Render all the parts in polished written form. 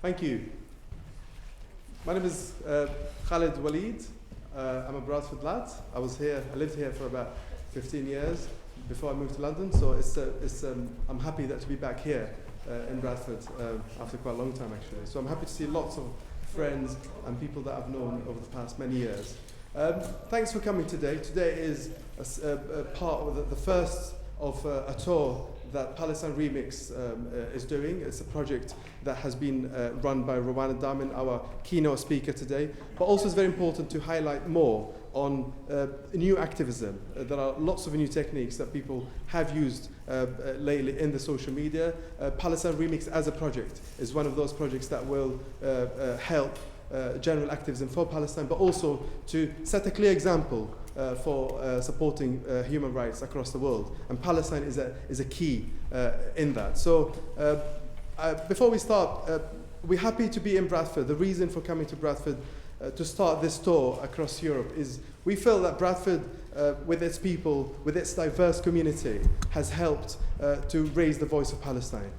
Thank you. My name is Khalid Waleed. I'm a Bradford lad. I lived here for about 15 years before I moved to London. So I'm happy to be back here in Bradford after quite a long time, actually. So I'm happy to see lots of friends and people that I've known over the past many years. Thanks for coming today. Today is a part of the first of a tour that Palestine Remix is doing. It's a project that has been run by Rawan Damen, our keynote speaker today. But also it's very important to highlight more on new activism. There are lots of new techniques that people have used lately in the social media. Palestine Remix as a project is one of those projects that will help general activism for Palestine, but also to set a clear example for supporting human rights across the world. And Palestine is a key in that. So before we start, we're happy to be in Bradford. The reason for coming to Bradford to start this tour across Europe is we feel that Bradford, with its people, with its diverse community, has helped to raise the voice of Palestine.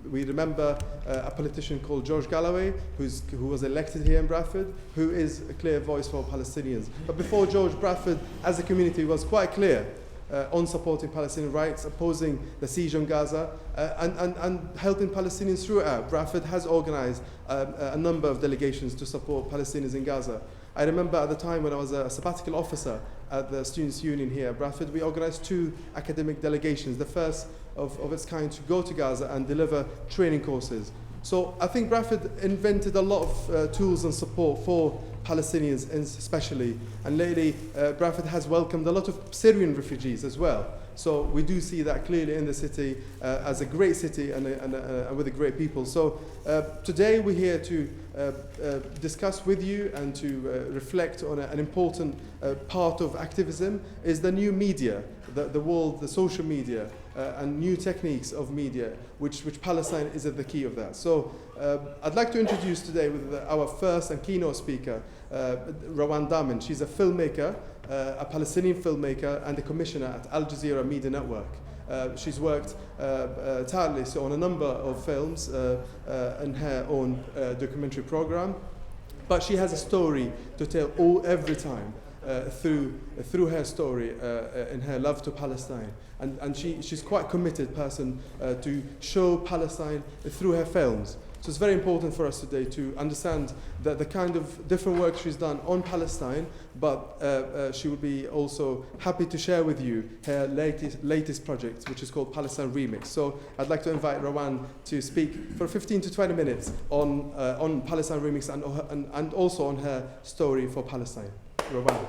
We remember a politician called George Galloway, who was elected here in Bradford, who is a clear voice for Palestinians. But before George, Bradford, as a community, was quite clear on supporting Palestinian rights, opposing the siege on Gaza, and helping Palestinians throughout. Bradford has organized a number of delegations to support Palestinians in Gaza. I remember at the time when I was a sabbatical officer at the Students' Union here at Bradford, we organized 2 academic delegations, the first of its kind to go to Gaza and deliver training courses. So I think Bradford invented a lot of tools and support for Palestinians especially. And lately, Bradford has welcomed a lot of Syrian refugees as well. So we do see that clearly in the city as a great city and with a great people. So today we're here to discuss with you and to reflect on an important part of activism is the new media, the world, the social media, and new techniques of media, which Palestine is at the key of that. So I'd like to introduce today with our first and keynote speaker, Rawan Damen. She's a filmmaker, a Palestinian filmmaker, and a commissioner at Al Jazeera Media Network. She's worked tirelessly on a number of films in her own documentary program, but she has a story to tell every time through her story in her love to Palestine. And she's quite committed person to show Palestine through her films. So it's very important for us today to understand that the kind of different work she's done on Palestine, but she would be also happy to share with you her latest project, which is called Palestine Remix. So I'd like to invite Rawan to speak for 15 to 20 minutes on Palestine Remix and also on her story for Palestine. Rawan.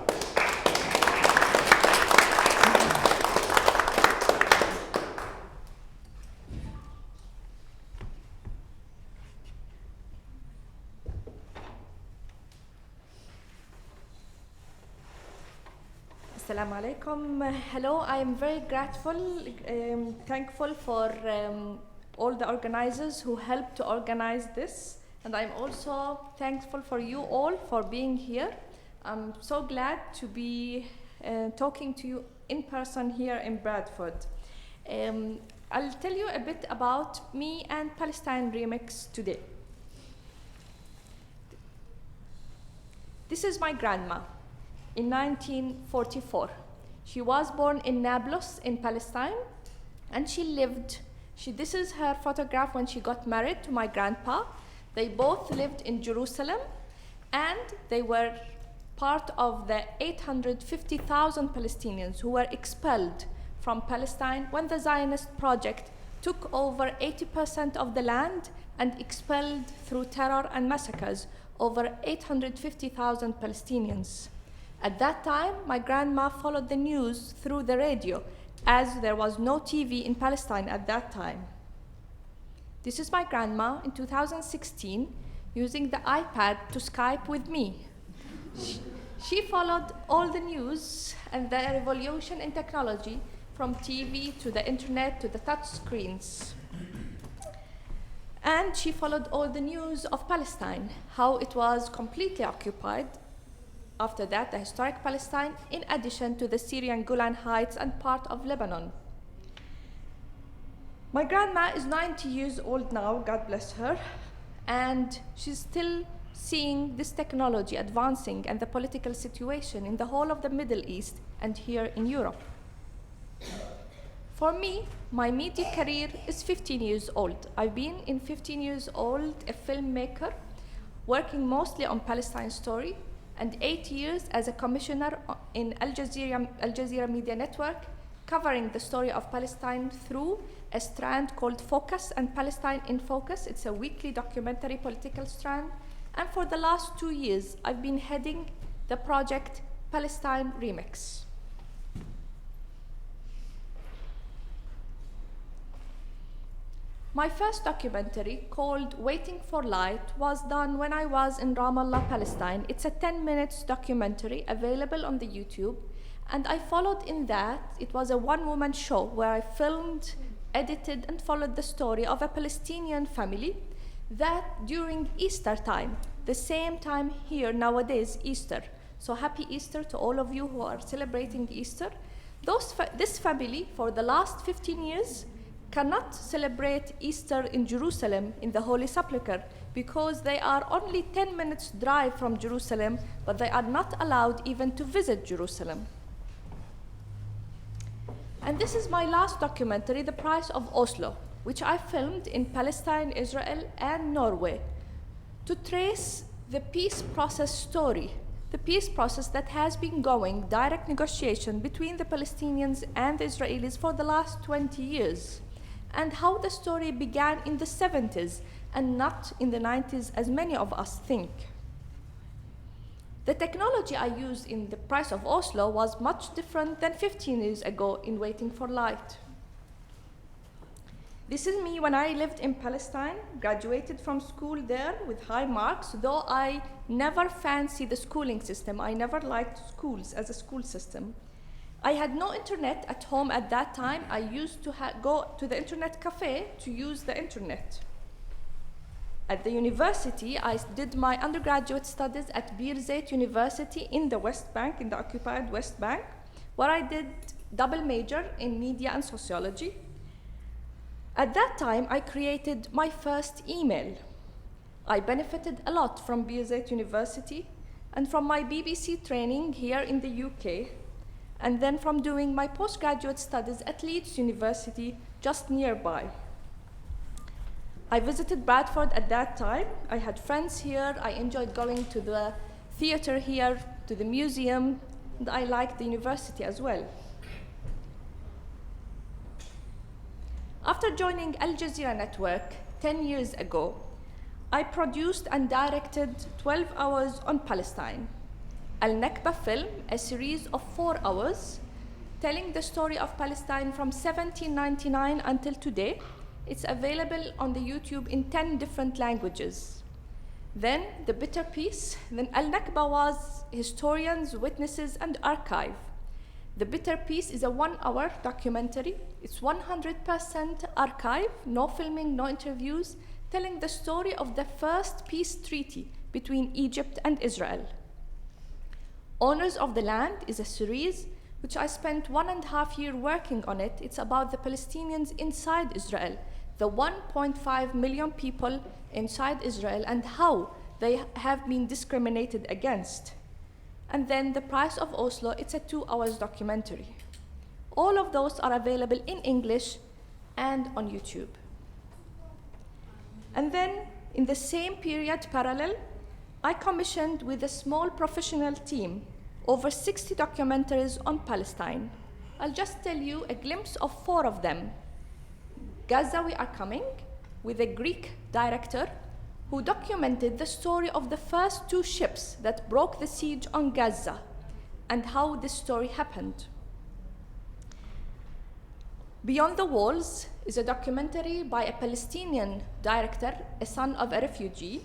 Assalamu alaikum. Hello, I am very grateful, thankful for all the organizers who helped to organize this. And I'm also thankful for you all for being here. I'm so glad to be talking to you in person here in Bradford. I'll tell you a bit about me and Palestine Remix today. This is my grandma. In 1944. She was born in Nablus in Palestine, and this is her photograph when she got married to my grandpa. They both lived in Jerusalem, and they were part of the 850,000 Palestinians who were expelled from Palestine when the Zionist project took over 80% of the land and expelled through terror and massacres over 850,000 Palestinians. At that time, my grandma followed the news through the radio, as there was no TV in Palestine at that time. This is my grandma in 2016, using the iPad to Skype with me. She followed all the news and the revolution in technology, from TV to the internet to the touch screens. And she followed all the news of Palestine, how it was completely occupied. After that, the historic Palestine, in addition to the Syrian Golan Heights and part of Lebanon. My grandma is 90 years old now, God bless her. and she's still seeing this technology advancing and the political situation in the whole of the Middle East and here in Europe. For me, my media career is 15 years old. I've been in 15 years old a filmmaker, working mostly on Palestine story, and 8 years as a commissioner in Al Jazeera Media Network, covering the story of Palestine through a strand called Focus and Palestine in Focus. It's a weekly documentary political strand. And for the last 2 years, I've been heading the project Palestine Remix. My first documentary, called Waiting for Light, was done when I was in Ramallah, Palestine. It's a 10 minutes documentary available on the YouTube, and I followed in that. It was a one-woman show where I filmed, edited, and followed the story of a Palestinian family that during Easter time, the same time here nowadays, Easter. So happy Easter to all of you who are celebrating Easter. This family, for the last 15 years, cannot celebrate Easter in Jerusalem in the Holy Sepulchre because they are only 10 minutes drive from Jerusalem, but they are not allowed even to visit Jerusalem. And this is my last documentary, The Price of Oslo, which I filmed in Palestine, Israel, and Norway to trace the peace process story, the peace process that has been going, direct negotiation between the Palestinians and the Israelis for the last 20 years. And how the story began in the 70s and not in the 90s as many of us think. The technology I used in The Price of Oslo was much different than 15 years ago in Waiting for Light. This is me when I lived in Palestine, graduated from school there with high marks, though I never fancied the schooling system. I never liked schools as a school system. I had no internet at home at that time. I used to go to the internet cafe to use the internet. At the university, I did my undergraduate studies at Birzeit University in the West Bank, in the occupied West Bank, where I did double major in media and sociology. At that time, I created my first email. I benefited a lot from Birzeit University and from my BBC training here in the UK, and then from doing my postgraduate studies at Leeds University, just nearby. I visited Bradford at that time. I had friends here. I enjoyed going to the theater here, to the museum, and I liked the university as well. After joining Al Jazeera Network 10 years ago, I produced and directed 12 Hours on Palestine, Al-Nakba film, a series of 4 hours, telling the story of Palestine from 1799 until today. It's available on the YouTube in 10 different languages. Then The Bitter Peace. Then Al-Nakba was historians, witnesses, and archive. The Bitter Peace is a 1-hour documentary. It's 100% archive, no filming, no interviews, telling the story of the first peace treaty between Egypt and Israel. Owners of the Land is a series which I spent 1.5 years working on it. It's about the Palestinians inside Israel, the 1.5 million people inside Israel and how they have been discriminated against. And then The Price of Oslo, it's a 2-hour documentary. All of those are available in English and on YouTube. And then in the same period parallel, I commissioned with a small professional team over 60 documentaries on Palestine. I'll just tell you a glimpse of 4 of them. Gaza We Are Coming, with a Greek director who documented the story of the first 2 ships that broke the siege on Gaza and how this story happened. Beyond the Walls is a documentary by a Palestinian director, a son of a refugee,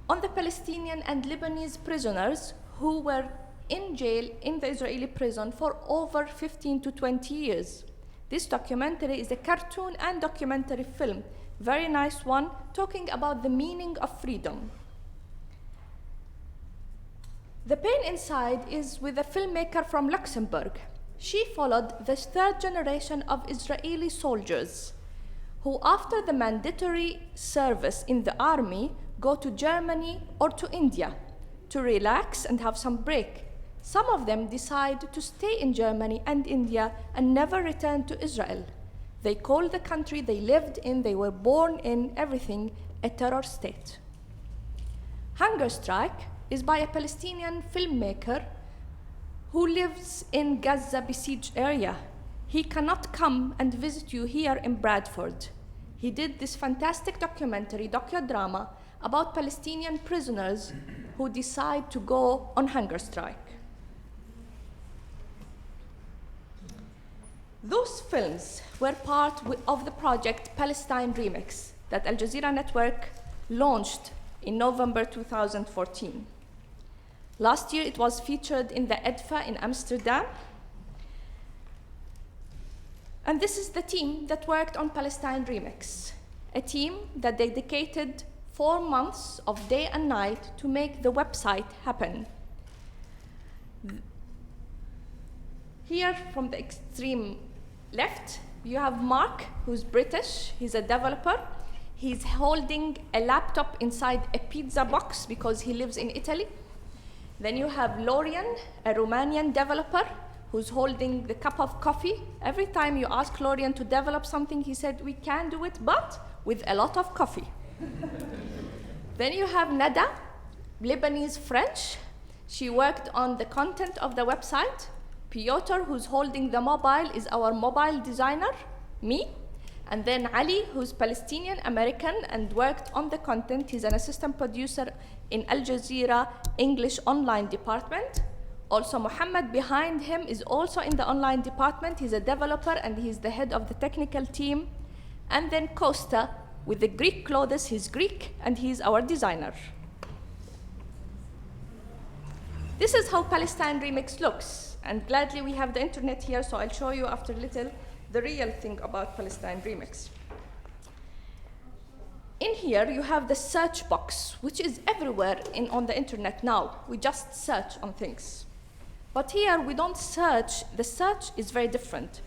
on the Palestinian and Lebanese prisoners who were in jail in the Israeli prison for over 15 to 20 years. This documentary is a cartoon and documentary film, very nice one, talking about the meaning of freedom. The Pain Inside is with a filmmaker from Luxembourg. She followed the 3rd generation of Israeli soldiers who, after the mandatory service in the army, go to Germany or to India to relax and have some break. Some of them decide to stay in Germany and India and never return to Israel. They call the country they lived in, they were born in, everything, a terror state. Hunger Strike is by a Palestinian filmmaker who lives in Gaza besieged area. He cannot come and visit you here in Bradford. He did this fantastic docudrama about Palestinian prisoners who decide to go on hunger strike. Those films were part of the project Palestine Remix that Al Jazeera Network launched in November 2014. Last year, it was featured in the EDFA in Amsterdam. And this is the team that worked on Palestine Remix, a team that dedicated 4 months of day and night to make the website happen. Here, from the extreme left, you have Mark, who's British. He's a developer. He's holding a laptop inside a pizza box because he lives in Italy. Then you have Lorian, a Romanian developer, who's holding the cup of coffee. Every time you ask Lorian to develop something, he said, we can do it, but with a lot of coffee. Then you have Nada, Lebanese French. She worked on the content of the website. Piotr, who's holding the mobile, is our mobile designer, me. And then Ali, who's Palestinian American and worked on the content. He's an assistant producer in Al Jazeera English online department. Also, Muhammad behind him is also in the online department. He's a developer and he's the head of the technical team. And then Costa, with the Greek clothes, he's Greek and he's our designer. This is how Palestine Remix looks. And gladly we have the internet here, so I'll show you after a little the real thing about Palestine Remix. In here, you have the search box, which is everywhere on the internet now. We just search on things. But here, we don't search. The search is very different.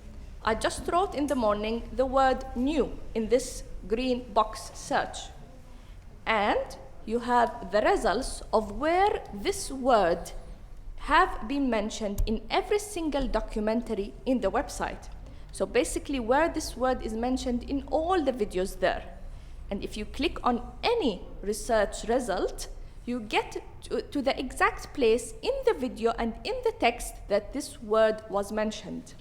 I just wrote in the morning the word new in this green box search. And you have the results of where this word have been mentioned in every single documentary in the website. So basically where this word is mentioned in all the videos there. And if you click on any research result, you get to the exact place in the video and in the text that this word was mentioned.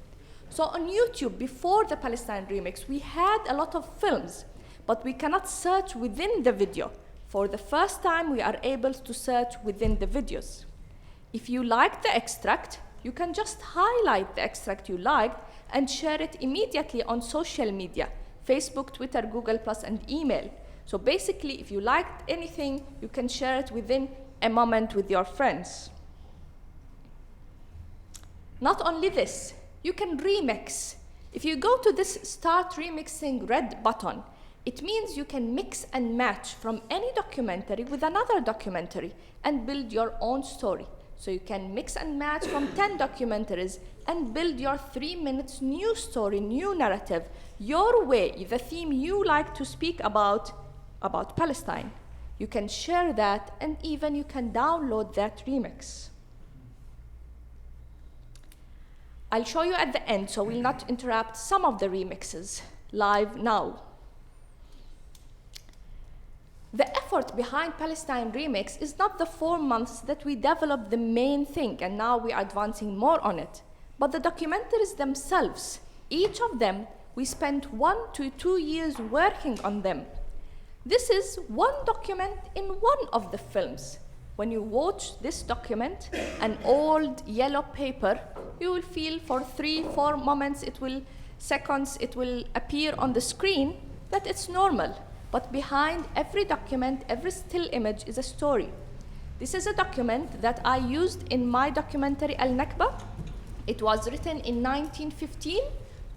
So on YouTube, before the Palestine Remix, we had a lot of films, but we cannot search within the video. For the first time, we are able to search within the videos. If you like the extract, you can just highlight the extract you liked and share it immediately on social media, Facebook, Twitter, Google+, and email. So basically, if you liked anything, you can share it within a moment with your friends. Not only this, you can remix. If you go to this Start Remixing red button, it means you can mix and match from any documentary with another documentary and build your own story. So you can mix and match from 10 documentaries and build your 3 minutes new story, new narrative, your way, the theme you like to speak about Palestine. You can share that and even you can download that remix. I'll show you at the end, so we'll not interrupt some of the remixes live now. The effort behind Palestine Remix is not the 4 months that we developed the main thing and now we are advancing more on it, but the documentaries themselves. Each of them, we spent 1 to 2 years working on them. This is one document in one of the films. When you watch this document, an old yellow paper, you will feel for 3-4 moments, seconds, it will appear on the screen that it's normal. But behind every document, every still image is a story. This is a document that I used in my documentary Al-Nakba. It was written in 1915,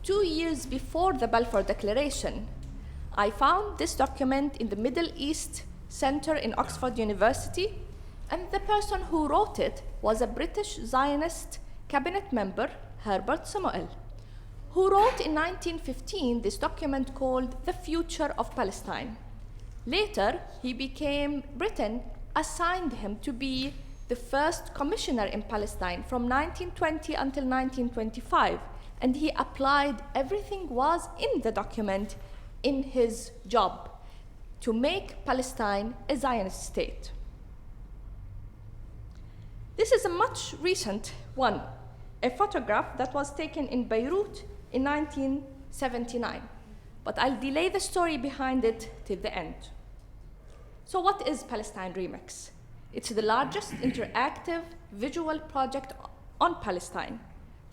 2 years before the Balfour Declaration. I found this document in the Middle East Center in Oxford University, and the person who wrote it was a British Zionist cabinet member, Herbert Samuel, who wrote in 1915 this document called The Future of Palestine. Later, Britain assigned him to be the first commissioner in Palestine from 1920 until 1925, and he applied everything was in the document in his job to make Palestine a Zionist state. This is a much recent one, a photograph that was taken in Beirut in 1979, but I'll delay the story behind it till the end. So what is Palestine Remix? It's the largest interactive visual project on Palestine.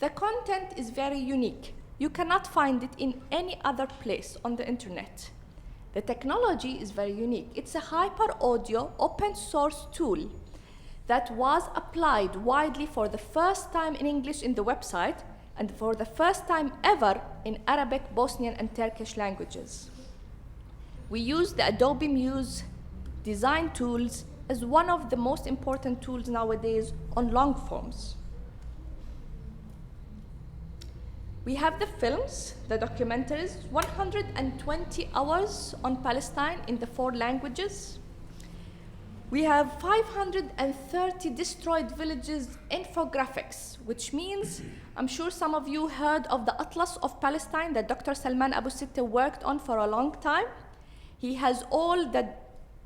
The content is very unique. You cannot find it in any other place on the internet. The technology is very unique. It's a hyper audio open source tool that was applied widely for the first time in English in the website and for the first time ever in Arabic, Bosnian, and Turkish languages. We use the Adobe Muse design tools as one of the most important tools nowadays on long forms. We have the films, the documentaries, 120 hours on Palestine in the 4 languages. We have 530 destroyed villages infographics, which means, I'm sure some of you heard of the Atlas of Palestine that Dr. Salman Abu Sitta worked on for a long time. He has all the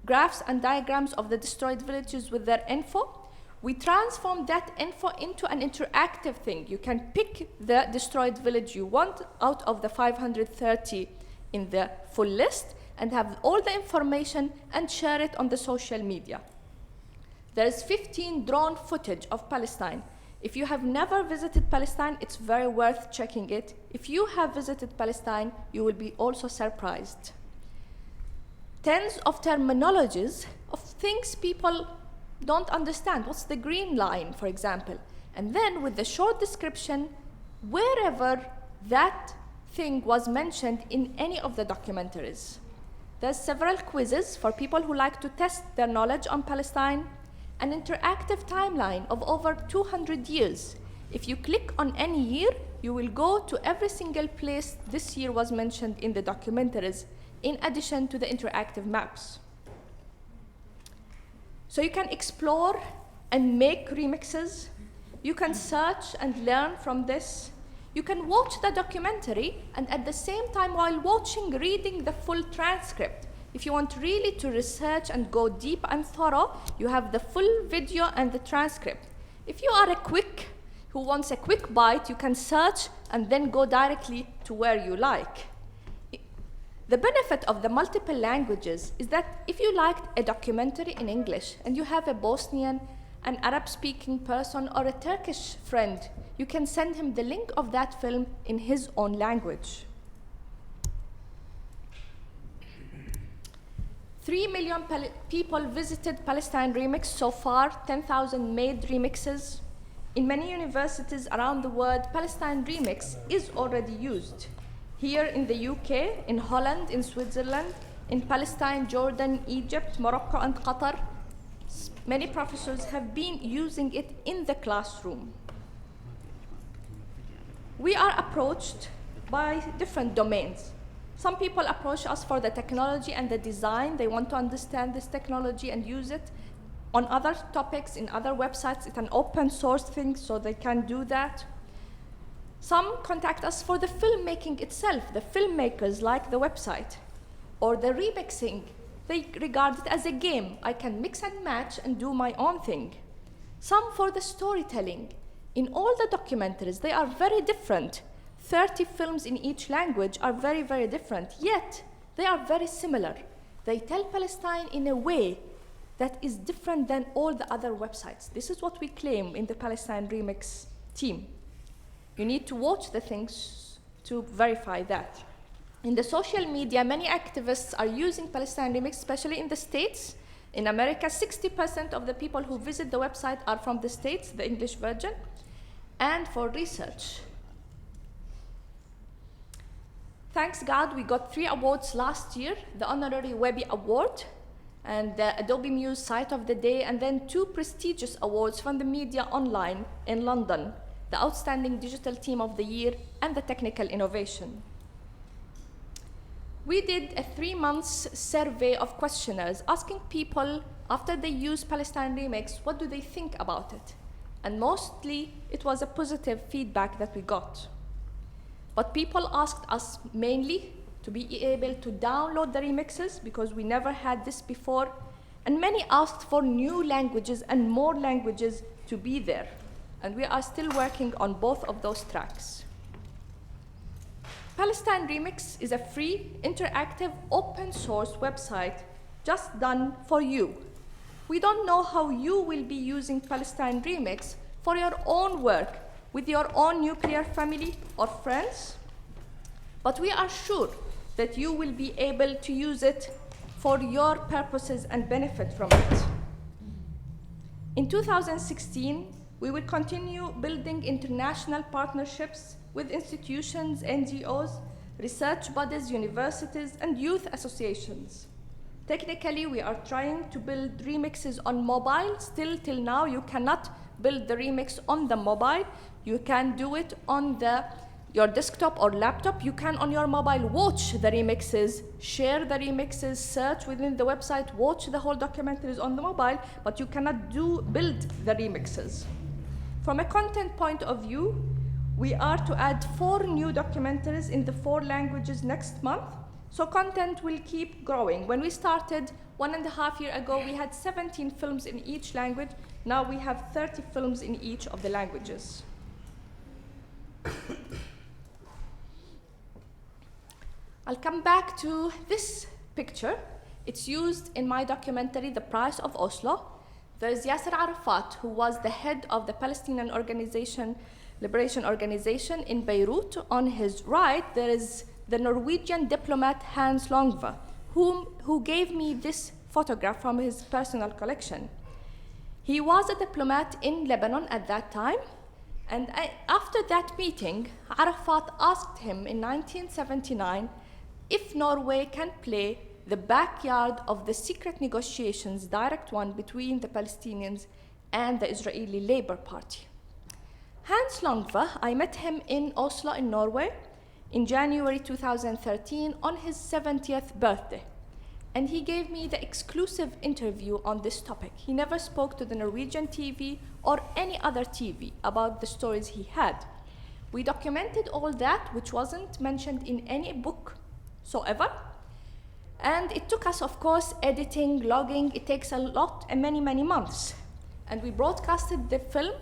graphs and diagrams of the destroyed villages with their info. We transform that info into an interactive thing. You can pick the destroyed village you want out of the 530 in the full list and have all the information and share it on the social media. There is 15 drone footage of Palestine. If you have never visited Palestine, it's very worth checking it. If you have visited Palestine, you will be also surprised. Tens of terminologies of things people don't understand. What's the green line, for example? And then with the short description, wherever that thing was mentioned in any of the documentaries. There's several quizzes for people who like to test their knowledge on Palestine, an interactive timeline of over 200 years. If you click on any year, you will go to every single place this year was mentioned in the documentaries, in addition to the interactive maps. So you can explore and make remixes. You can search and learn from this. You can watch the documentary and at the same time while watching, reading the full transcript. If you want really to research and go deep and thorough, you have the full video and the transcript. If you are who wants a quick bite, you can search and then go directly to where you like. The benefit of the multiple languages is that if you liked a documentary in English and you have a Bosnian, an Arab-speaking person, or a Turkish friend, you can send him the link of that film in his own language. 3 million people visited Palestine Remix so far, 10,000 made remixes. In many universities around the world, Palestine Remix is already used. Here in the UK, in Holland, in Switzerland, in Palestine, Jordan, Egypt, Morocco, and Qatar, many professors have been using it in the classroom. We are approached by different domains. Some people approach us for the technology and the design. They want to understand this technology and use it. On other topics, in other websites, it's an open source thing, so they can do that. Some contact us for the filmmaking itself. The filmmakers like the website. Or the remixing. They regard it as a game. I can mix and match and do my own thing. Some for the storytelling. In all the documentaries, they are very different. 30 films in each language are very, very different, yet they are very similar. They tell Palestine in a way that is different than all the other websites. This is what we claim in the Palestine Remix team. You need to watch the things to verify that. In the social media, many activists are using Palestine Remix, especially in the States. In America, 60% of the people who visit the website are from the States, the English version, and for research. Thanks God, we got 3 awards last year, the Honorary Webby Award, and the Adobe Muse Site of the Day, and then 2 prestigious awards from the Media Online in London, the Outstanding Digital Team of the Year and the Technical Innovation. We did a 3-month survey of questionnaires asking people after they use Palestine Remix, what do they think about it? And mostly it was a positive feedback that we got. But people asked us mainly to be able to download the remixes because we never had this before. And many asked for new languages and more languages to be there. And we are still working on both of those tracks. Palestine Remix is a free, interactive, open source website just done for you. We don't know how you will be using Palestine Remix for your own work with your own nuclear family or friends, but we are sure that you will be able to use it for your purposes and benefit from it. In 2016, we will continue building international partnerships with institutions, NGOs, research bodies, universities, and youth associations. Technically, we are trying to build remixes on mobile. Still, till now, you cannot build the remix on the mobile. You can do it on your desktop or laptop. You can, on your mobile, watch the remixes, share the remixes, search within the website, watch the whole documentaries on the mobile, but you cannot build the remixes. From a content point of view, we are to add 4 new documentaries in the 4 languages next month, so content will keep growing. When we started 1.5 years ago, we had 17 films in each language. Now we have 30 films in each of the languages. I'll come back to this picture. It's used in my documentary, The Price of Oslo. There's Yasser Arafat, who was the head of the Palestinian Liberation Organization in Beirut. On his right, there is the Norwegian diplomat Hans Longve, who gave me this photograph from his personal collection. He was a diplomat in Lebanon at that time, and after that meeting, Arafat asked him in 1979 if Norway can play the backyard of the secret negotiations, direct one, between the Palestinians and the Israeli Labour Party. Hans Longve, I met him in Oslo in Norway in January 2013 on his 70th birthday. And he gave me the exclusive interview on this topic. He never spoke to the Norwegian TV or any other TV about the stories he had. We documented all that, which wasn't mentioned in any book so ever. And it took us, of course, editing, logging. It takes a lot and many, many months. And we broadcasted the film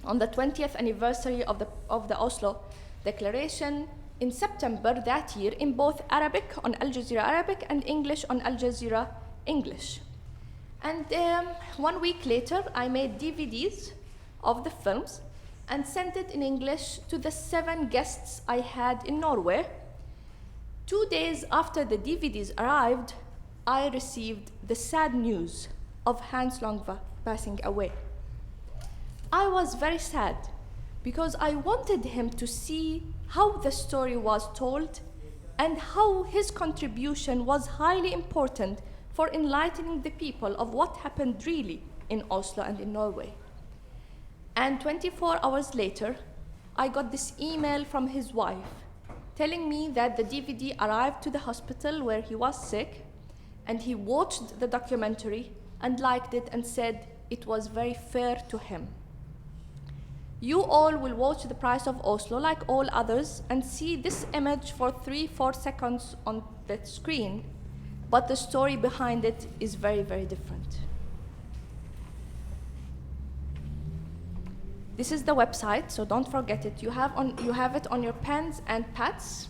on the 20th anniversary of the Oslo Declaration in September that year in both Arabic on Al Jazeera Arabic and English on Al Jazeera English. And 1 week later, I made DVDs of the films and sent it in English to the 7 guests I had in Norway. 2 days after the DVDs arrived, I received the sad news of Hans Longve passing away. I was very sad because I wanted him to see how the story was told and how his contribution was highly important for enlightening the people of what happened really in Oslo and in Norway. And 24 hours later, I got this email from his wife telling me that the DVD arrived to the hospital where he was sick, and he watched the documentary and liked it and said it was very fair to him. You all will watch The Price of Oslo like all others and see this image for 3-4 seconds on the screen, but the story behind it is very, very different. This is the website, so don't forget it. You have it on your pens and pads.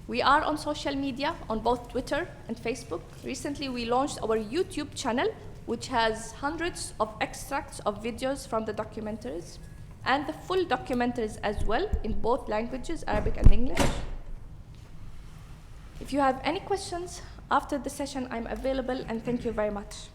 We are on social media, on both Twitter and Facebook. Recently, we launched our YouTube channel, which has hundreds of extracts of videos from the documentaries, and the full documentaries as well in both languages, Arabic and English. If you have any questions after the session, I'm available, and thank you very much.